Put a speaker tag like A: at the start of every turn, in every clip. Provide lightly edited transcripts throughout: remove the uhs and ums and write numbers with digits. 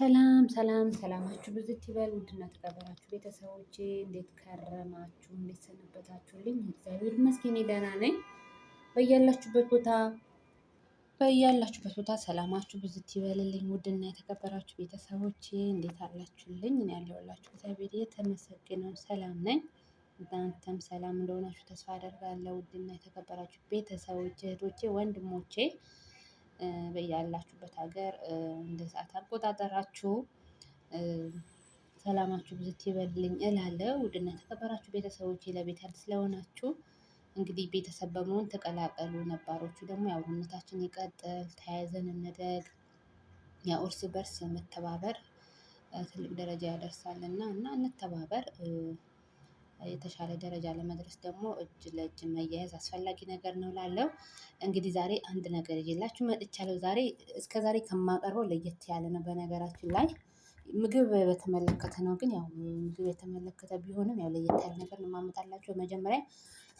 A: ሰላም ሰላም ሰላማችሁ ብዝት ይበል። ውድና ተከበራችሁ ቤተሰቦቼ እንዴት ከረማችሁ? እንዴት ሰነበታችሁልኝ? እግዚአብሔር ይመስገን ደህና ነኝ። በያላችሁበት ቦታ ሰላማችሁ ብዝት ይበልልኝ። ውድና የተከበራችሁ ቤተሰቦቼ እንዴት አላችሁልኝ? እኔ ያለሁላችሁ እግዚአብሔር የተመሰገነ ሰላም ነኝ። እናንተም ሰላም እንደሆናችሁ ተስፋ አደርጋለሁ። ውድና የተከበራችሁ ቤተሰቦቼ፣ እህቶቼ፣ ወንድሞቼ በያላችሁበት ሀገር እንደ ሰዓት አቆጣጠራችሁ ሰላማችሁ ብዝት ይበልልኝ እላለሁ። ውድና የተከበራችሁ ቤተሰቦቼ፣ ለቤት አዲስ ስለሆናችሁ እንግዲህ ቤተሰብ በመሆን ተቀላቀሉ። ነባሮቹ ደግሞ ያው አብሮነታችን ይቀጥል፣ ተያይዘን እንደግ። ያው እርስ በርስ መተባበር ትልቅ ደረጃ ያደርሳልና እና እንተባበር። የተሻለ ደረጃ ለመድረስ ደግሞ እጅ ለእጅ መያያዝ አስፈላጊ ነገር ነው እላለሁ። እንግዲህ ዛሬ አንድ ነገር ይዤላችሁ መጥቻለሁ። እስከዛሬ ከማቀርበው ለየት ያለ ነው። በነገራችን ላይ ምግብ በተመለከተ ነው። ግን ያው ምግብ የተመለከተ ቢሆንም ያው ለየት ያለ ነገር ነው የማመጣላችሁ። መጀመሪያ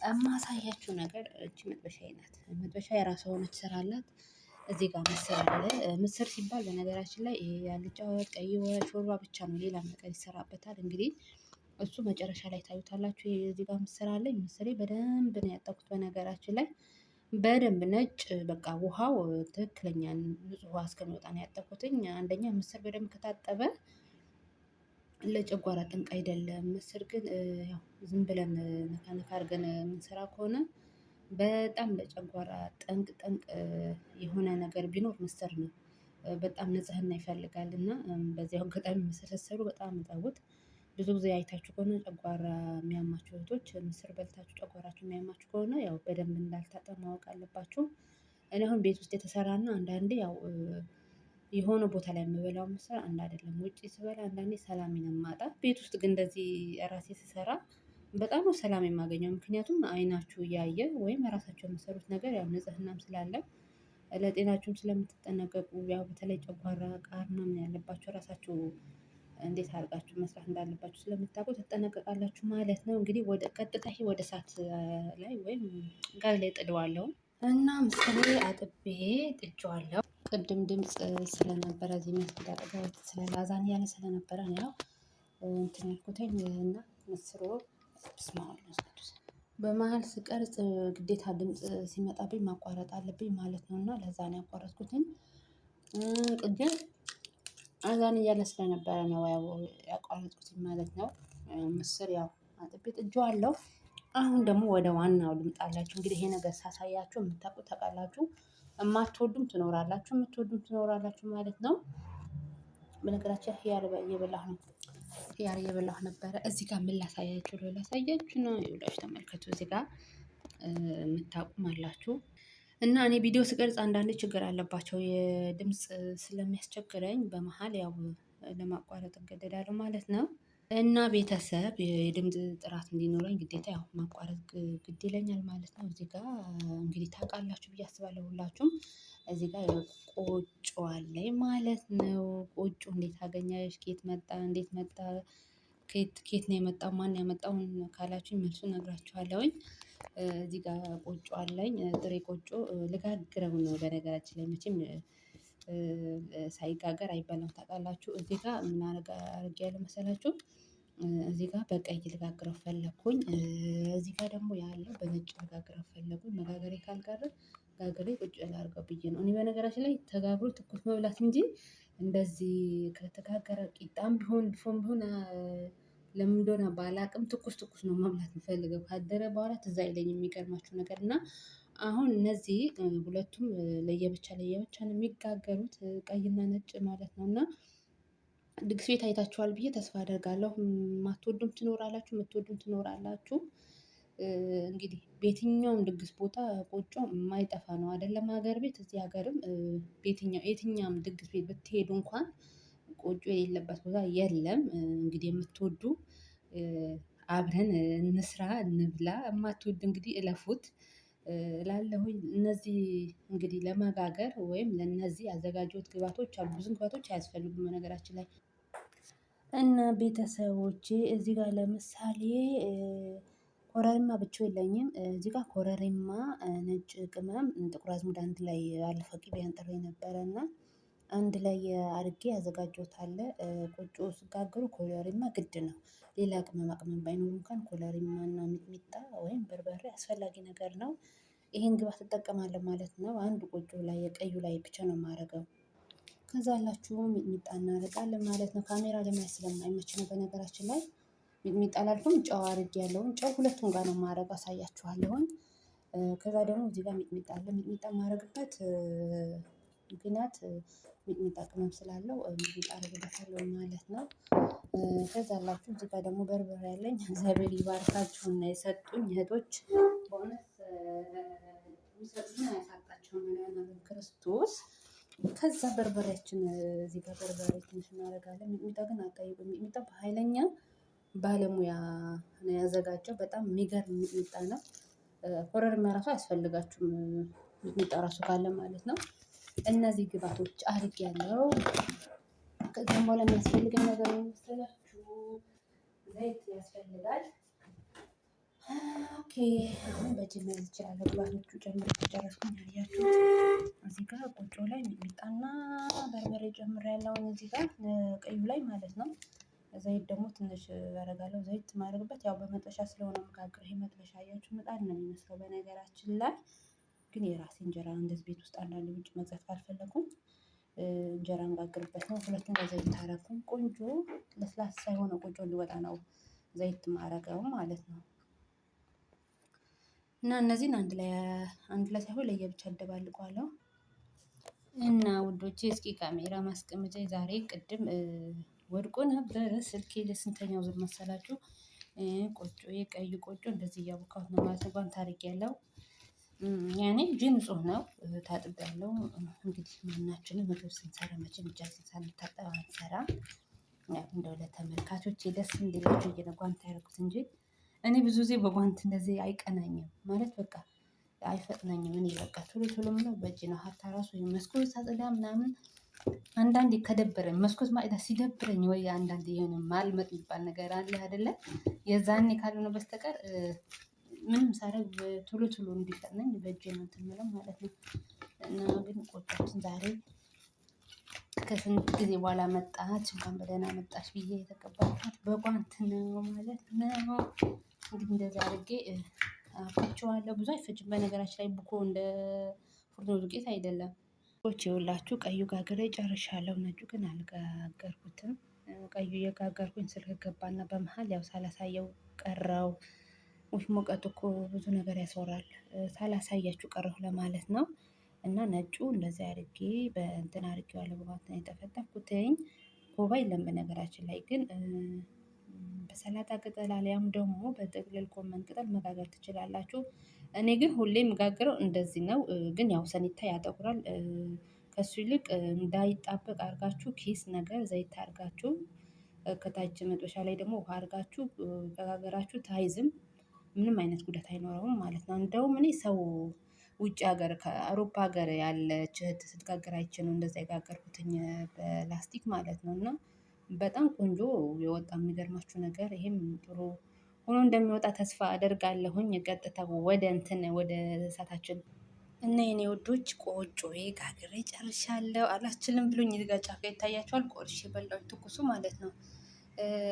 A: የማሳያችሁ ነገር እቺ መጥበሻዬ ናት። መጥበሻ የራሷ ሆነች ስራ አላት። እዚህ ጋር ምስር አለ። ምስር ሲባል በነገራችን ላይ ይሄ አልጫ ወጥ፣ ቀይ ወጥ፣ ሾርባ ብቻ ነው፣ ሌላ ነገር ይሰራበታል። እንግዲህ እሱ መጨረሻ ላይ ታዩታላችሁ። እዚህ ጋር ምስር አለኝ። ምስሬ በደንብ ነው ያጠብኩት። በነገራችን ላይ በደንብ ነጭ በቃ ውሃው ትክክለኛ ንጹህ ውሃ እስከሚወጣ ነው ያጠብኩትኝ። አንደኛ ምስር በደንብ ከታጠበ ለጨጓራ ጠንቅ አይደለም። ምስር ግን ያው ዝም ብለን ነካ ነካ አድርገን የምንሰራ ከሆነ በጣም ለጨጓራ ጠንቅ የሆነ ነገር ቢኖር ምስር ነው። በጣም ንጽህና ይፈልጋል እና በዚያው አጋጣሚ ምስር ስትሰሩ በጣም እጠቡት። ብዙ ጊዜ አይታችሁ ከሆነ ጨጓራ የሚያማችሁ እህቶች ምስር በልታችሁ ጨጓራችሁ የሚያማችሁ ከሆነ ያው በደንብ እንዳልታጠብ ማወቅ አለባችሁ። እኔ አሁን ቤት ውስጥ የተሰራና አንዳንዴ ያው የሆነ ቦታ ላይ የምበላው ምስር አንድ አይደለም። ውጪ ስበላ አንዳንዴ ሰላሜን የማጣት፣ ቤት ውስጥ ግን እንደዚህ ራሴ ስሰራ በጣም ነው ሰላም የማገኘው። ምክንያቱም አይናችሁ እያየ ወይም ራሳቸው የምሰሩት ነገር ያው ንጽህናም ስላለ ለጤናችሁም ስለምትጠነቀቁ ያው በተለይ ጨጓራ ቃር ምናምን ያለባችሁ ራሳችሁ እንዴት አድርጋችሁ መስራት እንዳለባችሁ ስለምታውቁ ትጠነቀቃላችሁ ማለት ነው። እንግዲህ ቀጥታ ወደ እሳት ላይ ወይም ጋዝ ላይ ጥደዋለሁ እና ምስሌ አጥቤ ጥጄዋለሁ። ቅድም ድምፅ ስለነበረ እዚህ መስጊድ አጠገብ ስለ ላዛን ያለ ስለነበረ ያው እንትን ያልኩትኝ እና ምስሩ ስማል በመሀል ስቀርጽ ግዴታ ድምፅ ሲመጣብኝ ማቋረጥ አለብኝ ማለት ነው። እና ለዛ ነው ያቋረጥኩትኝ። ቅድም አዛን እያለ ስለነበረ ነው ያው ያቋረጥኩትኝ ማለት ነው። ምስር ያው አጥቤ ጥጄዋለሁ። አሁን ደግሞ ወደ ዋናው ልምጣላችሁ። እንግዲህ ይሄ ነገር ሳሳያችሁ የምታውቁት ታውቃላችሁ፣ የማትወዱም ትኖራላችሁ፣ የምትወዱም ትኖራላችሁ ማለት ነው። በነገራችን ሂያር እየበላሁ ነበረ። እዚህ ጋር ምን ላሳያችሁ ነው። ይኸውላችሁ ተመልከቱ። እዚህ ጋር የምታውቁም አላችሁ እና እኔ ቪዲዮ ስቀርጽ አንዳንድ ችግር አለባቸው። የድምፅ ስለሚያስቸግረኝ በመሀል ያው ለማቋረጥ እገደዳለሁ ማለት ነው። እና ቤተሰብ የድምፅ ጥራት እንዲኖረኝ ግዴታ ያው ማቋረጥ ግድ ይለኛል ማለት ነው። እዚህ ጋር እንግዲህ ታውቃላችሁ ብዬ አስባለሁ ሁላችሁም። እዚህ ጋር ቆጮ አለኝ ማለት ነው። ቆጮ እንዴት አገኘሽ? ከየት መጣ? እንዴት መጣ? ከየት ነው የመጣው? ማን ያመጣውን ካላችሁኝ መልሱን እነግራችኋለሁኝ። እዚህ ጋር ቆጮ አለኝ። ጥሬ ቆጮ ልጋግረው ነው። በነገራችን ላይ መቼም ሳይጋገር አይበላም ታውቃላችሁ። እዚህ ጋር ምን አድርጌያለሁ መሰላችሁ? እዚህ ጋር በቀይ ልጋግረው ፈለኩኝ። እዚህ ጋር ደግሞ ያለው በነጭ ልጋግረው ፈለኩኝ። መጋገሬ ካልቀረ ጋግሬ ቁጭ ላድርገው ብዬ ነው። እኔ በነገራችን ላይ ተጋግሮ ትኩስ መብላት እንጂ እንደዚህ ከተጋገረ ቂጣም ቢሆን ድፎም ቢሆን ለምን እንደሆነ ባላቅም ትኩስ ነው መብላት የምፈልገው። ካደረ በኋላ ትዝ አይለኝም የሚገርማችሁ ነገር። እና አሁን እነዚህ ሁለቱም ለየብቻ ነው የሚጋገሩት፣ ቀይና ነጭ ማለት ነው። እና ድግስ ቤት አይታችኋል ብዬ ተስፋ አደርጋለሁ። የማትወዱም ትኖራላችሁ፣ የምትወዱም ትኖራላችሁ። እንግዲህ በየትኛውም ድግስ ቦታ ቆጮ የማይጠፋ ነው አይደለም? ሀገር ቤት እዚህ ሀገርም የትኛውም ድግስ ቤት ብትሄዱ እንኳን ቆጮ የሌለበት ቦታ የለም። እንግዲህ የምትወዱ አብረን እንስራ እንብላ፣ የማትወዱ እንግዲህ እለፉት እላለሁኝ። እነዚህ እንግዲህ ለመጋገር ወይም ለነዚህ ያዘጋጀሁት ግብአቶች አሉ። ብዙ ግብአቶች አያስፈልጉም በነገራችን ላይ። እና ቤተሰቦቼ እዚህ ጋር ለምሳሌ ኮረሪማ ብቻው የለኝም። እዚህ ጋር ኮረሪማ፣ ነጭ ቅመም፣ ጥቁር አዝሙድ አንድ ላይ ባለፈው ቅቤ አንጥሬ ነበረ እና አንድ ላይ አድርጌ ያዘጋጀሁት አለ። ቆጮ ስጋግሩ ኮረሪማ ግድ ነው። ሌላ ቅመማ ቅመም ባይኖር እንኳን ኮረሪማ እና ሚጥሚጣ ወይም በርበሬ አስፈላጊ ነገር ነው። ይሄን ግብአት እጠቀማለሁ ማለት ነው። አንድ ቆጮ ላይ የቀዩ ላይ ብቻ ነው የማደርገው። ከዛ ያላችሁ ሚጥሚጣ እናደርጋለን ማለት ነው። ካሜራ ለማየት ስለማይመች ነው በነገራችን ላይ። ሚጥሚጣ ላልኩም ጨው አድርጌያለሁ። ጨው ሁለቱም ጋር ነው የማደርገው፣ አሳያችኋለሁኝ። ከዛ ደግሞ እዚህ ጋር ሚጥሚጣ አለ። ሚጥሚጣ የማደርግበት ምክንያት ሚጥሚጣ ቅመም ስላለው ሚጥሚጣ አደርግበታለሁ ማለት ነው። ከዛ አላችሁ እዚህ ጋር ደግሞ በርበሬ ያለኝ። እግዚአብሔር ይባርካችሁና የሰጡኝ እህቶች በእውነት የሚሰጡኝ አያሳጣቸውም መድኃኒዓለም ክርስቶስ። ከዛ በርበሬያችን እዚህ ጋር በርበሬ ትንሽ እናደርጋለን። ሚጥሚጣ ግን አጠይቁኝ። ሚጥሚጣ በኃይለኛ ባለሙያ ነው ያዘጋጀው። በጣም የሚገርም ሚጥሚጣ ነው። ኮረሪማ ራሱ አያስፈልጋችሁም ሚጥሚጣ ራሱ ካለ ማለት ነው። እነዚህ ግብአቶች አድርጌያለሁ። ከዛም በኋላ የሚያስፈልገኝ ነገር መሰላችሁ ዘይት ያስፈልጋል። ኦኬ አሁን በእጅ መያዝ እችላለሁ። ግብአቶቹ ጨምሬ ከጨረስኩኝ አያችሁ እዚህ ጋር ቆጮ ላይ ሚጥሚጣና በርበሬ ጨምሬያለሁ። እዚህ ጋር ቀዩ ላይ ማለት ነው። ዘይት ደግሞ ትንሽ አደርጋለሁ። ዘይት ማድረግበት ያው በመጥበሻ ስለሆነ መጋገር። ይሄ መጥበሻ አያችሁ ምጣድ ነው የሚመስለው በነገራችን ላይ። ግን የራሴ እንጀራ እንደዚህ ቤት ውስጥ አንዳንድ ውጭ መግዛት ካልፈለኩኝ እንጀራ እንጋግርበት ነው። ሁለቱም በዘይት አደረኩኝ። ቆንጆ ለስላሳ የሆነ ቆጮ እንዲወጣ ነው ዘይት ማረገው ማለት ነው። እና እነዚህን አንድ ላይ ሳይሆን ለየብቻ አደባልቀዋለሁ። እና ውዶቼ እስኪ ካሜራ ማስቀመጫ ዛሬ ቅድም ወድቆ ነበረ ስልኬ። ለስንተኛው ዙር መሰላችሁ? ቆጮ የቀይ ቆጮ እንደዚህ እያቦካሁት ነው ማለት ነው። ጓንት አድርጌያለሁ። ያኔ እጄ ንጹህ ነው፣ ታጥቤያለሁ። እንግዲህ ማናችንም ምግብ ስንሰራ መቼም እጃችንን ሳንታጠብ አንሰራም። እንደው ለተመልካቾቼ ደስ እንዲላቸው ብዬ ነው ጓንት ያደረኩት እንጂ እኔ ብዙ ጊዜ በጓንት እንደዚህ አይቀናኝም ማለት በቃ አይፈጥነኝም። እኔ በቃ ቶሎ ቶሎ ምለው በእጅ ነው። ሀታ ራሱ መስኮት ሳጸዳ ምናምን አንዳንዴ ከደበረኝ መስኮት ማጽዳት ሲደብረኝ ወይ አንዳንዴ የሆነ ማልመጥ የሚባል ነገር አለ አይደለ? የዛኔ ካልሆነ በስተቀር ምንም ሳረግ ቶሎ ቶሎ እንዲፈጥነኝ በእጄ ነው እንትን የምለው ማለት ነው። እና ግን ቆጮችን ዛሬ ከስንት ጊዜ በኋላ መጣች፣ እንኳን በደህና መጣች ብዬ የተቀበልኳት በጓንት ነው ማለት ነው። እንግዲህ እንደዛ አድርጌ አፍቼዋለሁ። ብዙ አይፈጅም በነገራችን ላይ ቡኮ እንደ ፉርኖ ዱቄት አይደለም። ይኸውላችሁ ቀዩ ጋግሬ ጨርሻለሁ። ነጩ ግን አልጋገርኩትም። ቀዩ እየጋገርኩኝ ስልክ ገባና በመሀል ያው ሳላሳየው ቀረው። ውይ ሙቀቱ እኮ ብዙ ነገር ያስወራል። ሳላሳያችሁ ቀረሁ ለማለት ነው። እና ነጩ እንደዚህ አድርጌ በእንትን አድርጌዋለሁ። በባት ነው የጠፈጠፍኩትኝ። ኮባ የለም በነገራችን ላይ ግን በሰላጣ ቅጠል አሊያም ደግሞ በጥቅልል ጎመን ቅጠል መጋገር ትችላላችሁ። እኔ ግን ሁሌ የምጋግረው እንደዚህ ነው። ግን ያው ሰኒታ ያጠቁራል። ከሱ ይልቅ እንዳይጣበቅ አድርጋችሁ ኪስ ነገር ዘይት አድርጋችሁ ከታች መጥበሻ ላይ ደግሞ ውሃ አድርጋችሁ ከጋገራችሁ ታይዝም ምንም አይነት ጉዳት አይኖረውም ማለት ነው። እንደውም እኔ ሰው ውጭ ሀገር ከአውሮፓ ሀገር ያለች እህት ስትጋግር አይቼ ነው እንደዛ የጋገርኩትኝ በላስቲክ ማለት ነው። እና በጣም ቆንጆ የወጣ የሚገርማችሁ ነገር ይሄም ጥሩ ሆኖ እንደሚወጣ ተስፋ አደርጋለሁኝ። ቀጥታ ወደ እሳታችን እና የኔ ውዶች ቆጮዬ ጋግሬ ጨርሻለሁ። አላችልም ብሎኝ እዚህ ጋር ጫፍ ይታያችኋል። ቆርሼ በላሁኝ ትኩሱ ማለት ነው።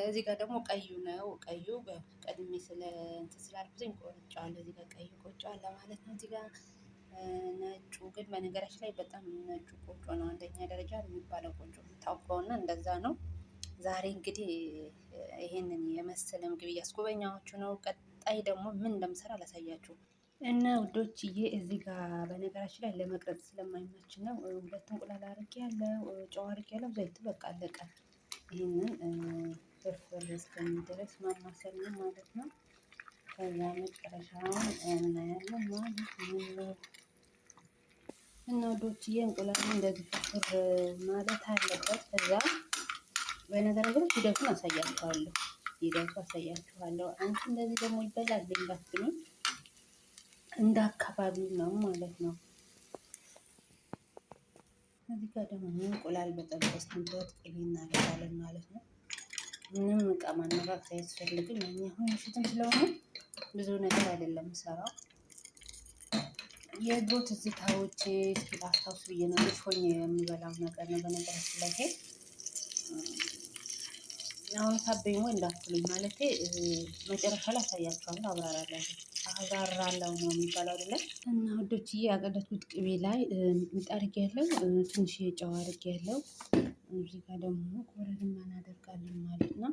A: እዚህ ጋር ደግሞ ቀዩ ነው። ቀዩ ቀድሜ እንትን ስላልኩትኝ ቆርጬዋለሁ። እዚህ ጋር ቀዩ ቆጮ አለ ማለት ነው። እዚህ ጋር ነጩ ግን በነገራችን ላይ በጣም ነጩ ቆጮ ነው አንደኛ ደረጃ የሚባለው ቆጮ ታውቀውና እንደዛ ነው። ዛሬ እንግዲህ ይሄንን የመሰለ ምግብ እያስጎበኛችሁ ነው። ቀጣይ ደግሞ ምን እንደምሰራ አላሳያችሁ እና ውዶችዬ እዚህ ጋር በነገራችን ላይ ለመቅረጽ ስለማይመች ነው። ሁለት እንቁላል አድርጌያለሁ፣ ጨው አድርጌያለሁ፣ ዘይት በቃ አለቀ። ይህንን ፍርፍር እስከሚደርስ ማማሰል ነው ማለት ነው። ከዛ መጨረሻውን እናያለን ማለት ነው። እና ውዶችዬ እንቁላሉ እንደዚህ ፍርፍር ማለት አለበት። ከዛ በነገራችን ላይ ሂደቱን አሳያችኋለሁ። አንቺ እንደዚህ ደግሞ ይበላል ባትሉኝ እንደ አካባቢው ነው ማለት ነው። እዚህ ጋር ደግሞ እንቁላል በጠበስንበት ቅቤ እናደርጋለን ማለት ነው። ምንም እቃ ማነካከት አያስፈልግም። እኛ አሁን ምሽትም ስለሆነ ብዙ ነገር አይደለም ሰራው የድሮ ትዝታዎቼ እስኪ ላስታውስ ብዬ ነው። ልጅ ሆኜ የምበላው ነገር ነው በነገራችን ላይ ይሄ አሁን ሳበኝ ወይ እንዳትሉኝ ማለቴ መጨረሻ ላይ አሳያችኋለሁ። አብራራለሁ ነው የሚባለው አይደለ? እና ወዶችዬ ያቀለጥኩት ቅቤ ላይ ሚጥሚጣ አድርጌያለሁ፣ ትንሽ ጨው አድርጌያለሁ። እዚህ ጋር ደግሞ ኮረሪማ እናደርጋለን ማለት ነው።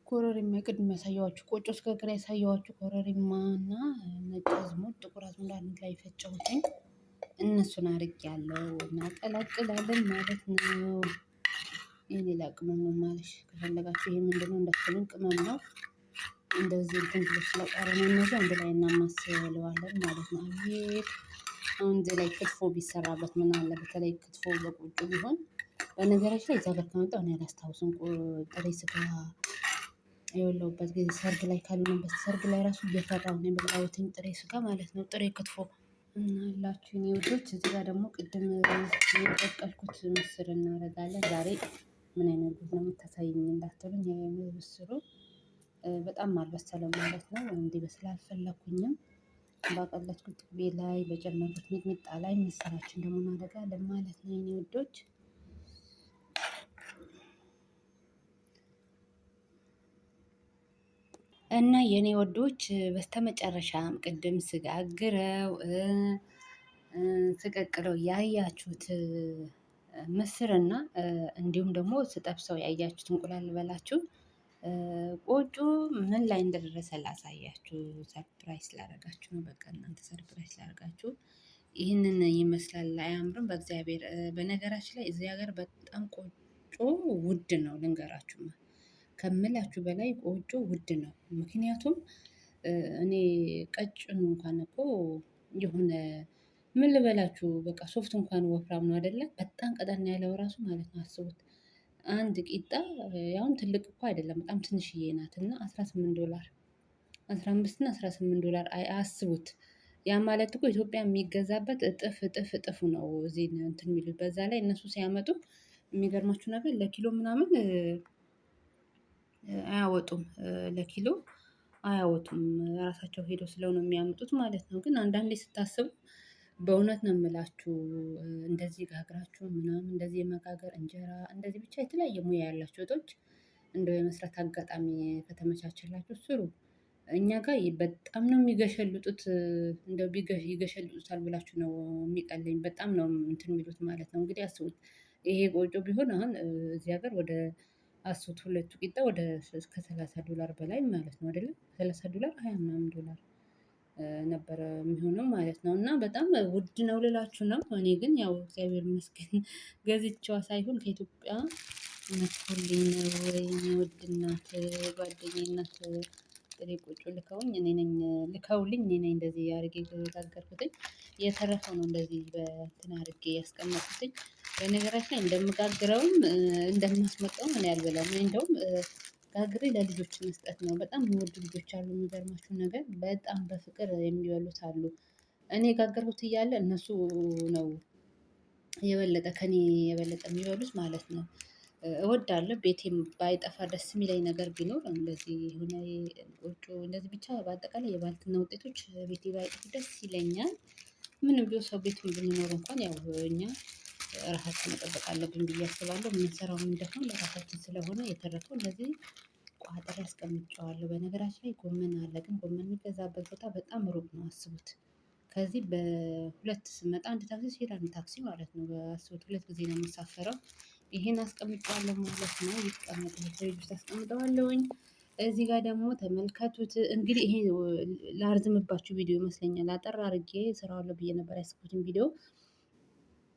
A: ኮረሪማ ቅድም ያሳየኋችሁ ቆጮ ስጋግር ያሳየኋችሁ ኮረሪማ እና ነጭ አዝሙድ፣ ጥቁር አዝሙድ አንድ ላይ ፈጨሁትኝ። እነሱን አድርጌያለሁ እናቀላቅላለን ማለት ነው። ይህ ሌላ ቅመም ነው ማለሽ ከፈለጋችሁ። ይሄ ምንድነው እንዳትሉኝ ቅመም ነው። እንደዚህ እንትን ብሎ ስለቀረ ነው። እነዚህ አንድ ላይ እናማስለዋለን ማለት ነው። አቤት አሁን እዚህ ላይ ክትፎ ቢሰራበት ምን አለ? በተለይ ክትፎ በቆጮ ቢሆን። በነገራችን ላይ እዛ ጋር ከመጣሁ እኔ አላስታውስም። ጥሬ ስጋ የበላሁበት ጊዜ ሰርግ ላይ ካልሆነበት ሰርግ ላይ ራሱ እየፈራሁ ነው የበላሁትኝ ጥሬ ስጋ ማለት ነው። ጥሬ ክትፎ እና ያላችሁ የኔ ውዶች፣ እዚህ ጋር ደግሞ ቅድም የቀቀልኩት ምስር እናደርጋለን። ዛሬ ምን አይነት ጉድ ነው የምታሳይኝ እንዳትሉኝ፣ ምስሩ በጣም አልበሰለም ማለት ነው። እንዲበስል አልፈለኩኝም። ባቀለጥኩት ቅቤ ላይ በጨመርኩት ሚጥሚጣ ላይ ምስራችን ደግሞ እናደርጋለን ማለት ነው የኔ ውዶች። እና የኔ ወዶች በስተመጨረሻም ቅድም ስጋግረው ስቀቅለው ያያችሁት ምስርና እንዲሁም ደግሞ ስጠብሰው ያያችሁት እንቁላል በላችሁ ቆጮ ምን ላይ እንደደረሰ ላሳያችሁ። ሰርፕራይዝ ላደርጋችሁ ነው። በቃ እናንተ ሰርፕራይዝ ላደርጋችሁ። ይህንን ይመስላል። አያምርም? በእግዚአብሔር በነገራችን ላይ እዚህ ሀገር በጣም ቆጮ ውድ ነው ልንገራችሁ ከምላችሁ በላይ ቆጮ ውድ ነው። ምክንያቱም እኔ ቀጭኑ እንኳን እኮ የሆነ ምን ልበላችሁ በቃ ሶፍት እንኳን ወፍራም ነው አይደለ? በጣም ቀጠን ያለው ራሱ ማለት ነው። አስቡት አንድ ቂጣ ያውም ትልቅ እኮ አይደለም በጣም ትንሽዬ ናት እና $18 $15 እና $18 አስቡት። ያ ማለት እኮ ኢትዮጵያ የሚገዛበት እጥፍ ነው እዚህ እንትን የሚሉት። በዛ ላይ እነሱ ሲያመጡ የሚገርማችሁ ነገር ለኪሎ ምናምን አያወጡም፣ ለኪሎ አያወጡም። ራሳቸው ሄደው ስለሆነ የሚያመጡት ማለት ነው። ግን አንዳንዴ ስታስቡ በእውነት ነው የምላችሁ እንደዚህ ጋግራችሁ ምናምን እንደዚህ የመጋገር እንጀራ እንደዚህ ብቻ የተለያየ ሙያ ያላቸው እህቶች እንደው የመስራት አጋጣሚ ከተመቻቸላችሁ ስሩ። እኛ ጋር በጣም ነው የሚገሸልጡት። እንደው ይገሸልጡታል ብላችሁ ነው የሚቀለኝ። በጣም ነው እንትን የሚሉት ማለት ነው። እንግዲህ አስቡት ይሄ ቆጮ ቢሆን አሁን እዚህ ሀገር ወደ አስቡት ሁለቱ ቂጣ ወደ እስከ $30 በላይ ማለት ነው አይደለም? $30 20 ምናምን ዶላር ነበረ የሚሆነው ማለት ነው። እና በጣም ውድ ነው ልላችሁ ነው። እኔ ግን ያው እግዚአብሔር ይመስገን ገዝቼዋ ሳይሆን ከኢትዮጵያ መጥቶልኝ ነው። የኔ ውድ እናት ጓደኛዬ እናት ጥሬ ቆጮ ልከውልኝ እኔ ነኝ እንደዚህ አድርጌ ጋገርኩትኝ። የተረፈው ነው እንደዚህ በእንትን አድርጌ ያስቀመጥኩትኝ። በነገራችን ላይ እንደምጋግረውም እንደማስመጣውም እኔ አልበላም። እንደውም ጋግሬ ለልጆች መስጠት ነው። በጣም የሚወዱ ልጆች አሉ። የሚገርማችሁ ነገር በጣም በፍቅር የሚበሉት አሉ። እኔ ጋገርኩት እያለ እነሱ ነው የበለጠ ከኔ የበለጠ የሚበሉት ማለት ነው። እወዳለሁ። ቤቴም ባይጠፋ ደስ የሚለኝ ነገር ቢኖር እንደዚህ የሆነ ቆጮ እንደዚህ ብቻ በአጠቃላይ የባልትና ውጤቶች ቤቴ ባይጠፉ ደስ ይለኛል። ምንም ቢሆን ሰው ቤት ብንኖር እንኳን ያው እኛ ራሳችን መጠበቅ አለብን ብዬ አስባለሁ። የምንሰራውን ደግሞ ለራሳችን ስለሆነ የተረፈው እንደዚህ ቋጥሬ አስቀምጬዋለሁ። በነገራችን ላይ ጎመን አለ፣ ግን ጎመን የሚገዛበት ቦታ በጣም ሩቅ ነው። አስቡት ከዚህ በሁለት ስመጣ አንድ ታክሲ ሲሄድ አንድ ታክሲ ማለት ነው። አስቡት 2 ጊዜ ነው የምሳፈረው። ይሄን አስቀምጬዋለሁ ማለት ነው። ይቀመጥ ፍሪጅ ውስጥ አስቀምጠዋለሁኝ። እዚህ ጋር ደግሞ ተመልከቱት። እንግዲህ ይሄ ላርዝምባችሁ ቪዲዮ ይመስለኛል። አጠር አድርጌ እሰራዋለሁ ብዬ ነበር ያሰብኩትን ቪዲዮ።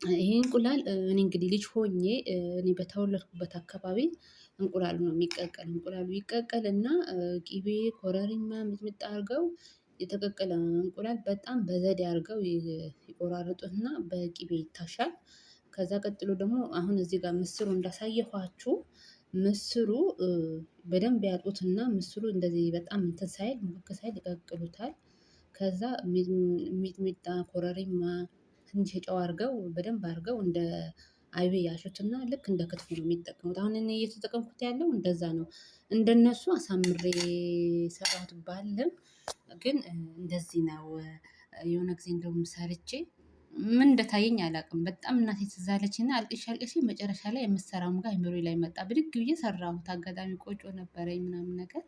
A: ይሄ እንቁላል እኔ እንግዲህ ልጅ ሆኜ እኔ በተወለድኩበት አካባቢ እንቁላሉ ነው የሚቀቀል። እንቁላሉ ይቀቀል እና ቂቤ፣ ኮረሪማ፣ ሚጥሚጣ አድርገው የተቀቀለ እንቁላል በጣም በዘዴ አድርገው ይቆራርጡትና በቂቤ ይታሻል። ከዛ ቀጥሎ ደግሞ አሁን እዚህ ጋር ምስሩ እንዳሳየኋችሁ ምስሩ በደንብ ያጡትና ምስሩ እንደዚህ በጣም እንትን ሳይል ሙክክ ሳይል ይቀቅሉታል። ከዛ ሚጥሚጣ፣ ኮረሪማ ትንሽ ጨው አድርገው በደንብ አድርገው እንደ አይብ ያሹትና ልክ እንደ ክትፎ ነው የሚጠቀሙት። አሁን እኔ እየተጠቀምኩት ያለው እንደዛ ነው። እንደነሱ አሳምሬ ሰራሁት ባልልም ግን እንደዚህ ነው። የሆነ ጊዜ እንደውም ሰርቼ ምን እንደታየኝ አላውቅም። በጣም እናቴ ትዝ አለችኝና አልቅሼ አልቅሼ መጨረሻ ላይ የምሰራውም ጋር አይምሮዬ ላይ መጣ። ብድግ ብዬ ሰራሁት። አጋጣሚ ቆጮ ነበረኝ ምናምን ነገር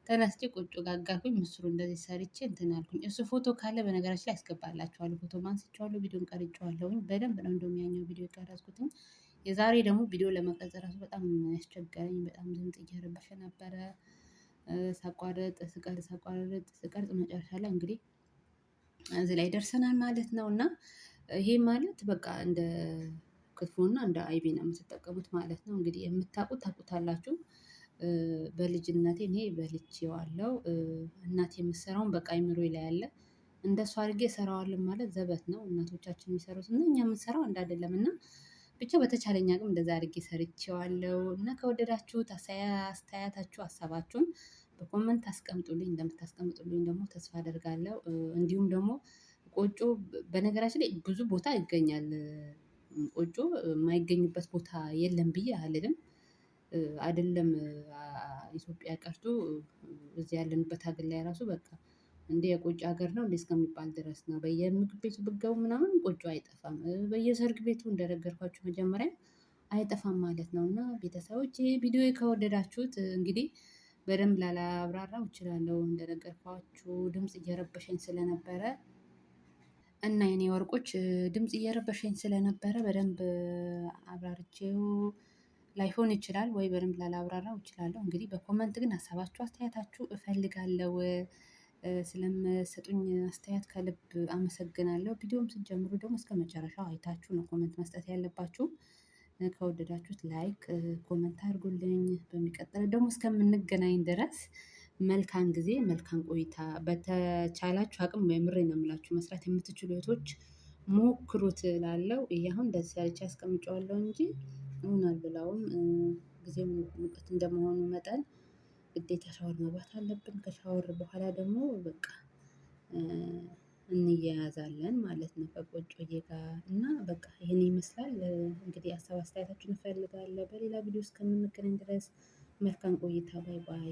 A: ተነስቼ ቆጮ ጋገርኩኝ። ምስሩ እንደዚህ ሰርቼ እንትን አልኩኝ። እሱ ፎቶ ካለ በነገራችን ላይ አስገባላችኋለሁ። ፎቶ አንስቼዋለሁ፣ ቪዲዮን ቀርጬዋለሁኝ። በደንብ ነው እንደውም ያኛው ቪዲዮ የቀረጽኩትኝ። የዛሬ ደግሞ ቪዲዮ ለመቅረጽ ራሱ በጣም ያስቸገረኝ፣ በጣም ድምጽ እየረበሸ ነበረ። ሳቋርጥ ስቀርጽ መጨረሻ ላይ እንግዲህ እዚህ ላይ ደርሰናል ማለት ነው። እና ይሄ ማለት በቃ እንደ ክትፎና እንደ አይቤ ነው የምትጠቀሙት ማለት ነው። እንግዲህ የምታውቁት ታውቁታላችሁ። በልጅነቴ እኔ በልቼዋለሁ። እናቴ የምትሰራውን በቃ አይምሮዬ ላይ አለ። እንደሱ አድርጌ እሰራዋለሁ ማለት ዘበት ነው። እናቶቻችን የሚሰሩት እና እኛ የምንሰራው አንድ አይደለም። እና ብቻ በተቻለኝ አቅም እንደዛ አድርጌ ሰርቼዋለሁ። እና ከወደዳችሁት አስተያየታችሁ ሀሳባችሁን በኮመንት አስቀምጡልኝ። እንደምታስቀምጡልኝ ደግሞ ተስፋ አደርጋለሁ። እንዲሁም ደግሞ ቆጮ በነገራችን ላይ ብዙ ቦታ ይገኛል። ቆጮ የማይገኝበት ቦታ የለም ብዬ አልልም። አይደለም ኢትዮጵያ ቀርቶ እዚህ ያለንበት ሀገር ላይ ራሱ በቃ እንደ የቆጮ ሀገር ነው እንደ እስከሚባል ድረስ ነው። በየምግብ ቤቱ ብትገቡ ምናምን ቆጮ አይጠፋም። በየሰርግ ቤቱ እንደነገርኳችሁ መጀመሪያ አይጠፋም ማለት ነው። እና ቤተሰቦች ይሄ ቪዲዮ ከወደዳችሁት እንግዲህ በደንብ ላላብራራው እችላለሁ። እንደነገርኳችሁ ድምጽ እየረበሸኝ ስለነበረ እና የኔ ወርቆች ድምጽ እየረበሸኝ ስለነበረ በደንብ አብራርቼው ላይሆን ይችላል ወይ በደንብ ላላብራራው እችላለሁ። እንግዲህ በኮመንት ግን ሀሳባችሁ አስተያየታችሁ እፈልጋለሁ። ስለምሰጡኝ አስተያየት ከልብ አመሰግናለሁ። ቪዲዮም ስትጀምሩ ደግሞ እስከመጨረሻው አይታችሁ ነው ኮመንት መስጠት ያለባችሁ። ከወደዳችሁት ላይክ ኮመንት አድርጉልኝ። በሚቀጥለው ደግሞ እስከምንገናኝ ድረስ መልካም ጊዜ መልካም ቆይታ። በተቻላችሁ አቅም የምሬን ነው የምላችሁ መስራት የምትችሉ እህቶች ሞክሩት እላለሁ። ይሄ አሁን እንደዚህ ሰርቼ አስቀምጬዋለሁ እንጂ አሁን አልበላውም። ጊዜው ሙቀት እንደመሆኑ መጠን ግዴታ ሻወር መግባት አለብን። ከሻወር በኋላ ደግሞ በቃ እንያያዛለን ማለት ነው ከቆጮዬ ጋር እና በቃ ይሄን ይመስላል። እንግዲህ ሀሳብ አስተያየታችሁን እፈልጋለሁ። በሌላ ቪዲዮ እስከምንገናኝ ድረስ መልካም ቆይታ። ባይ ባይ።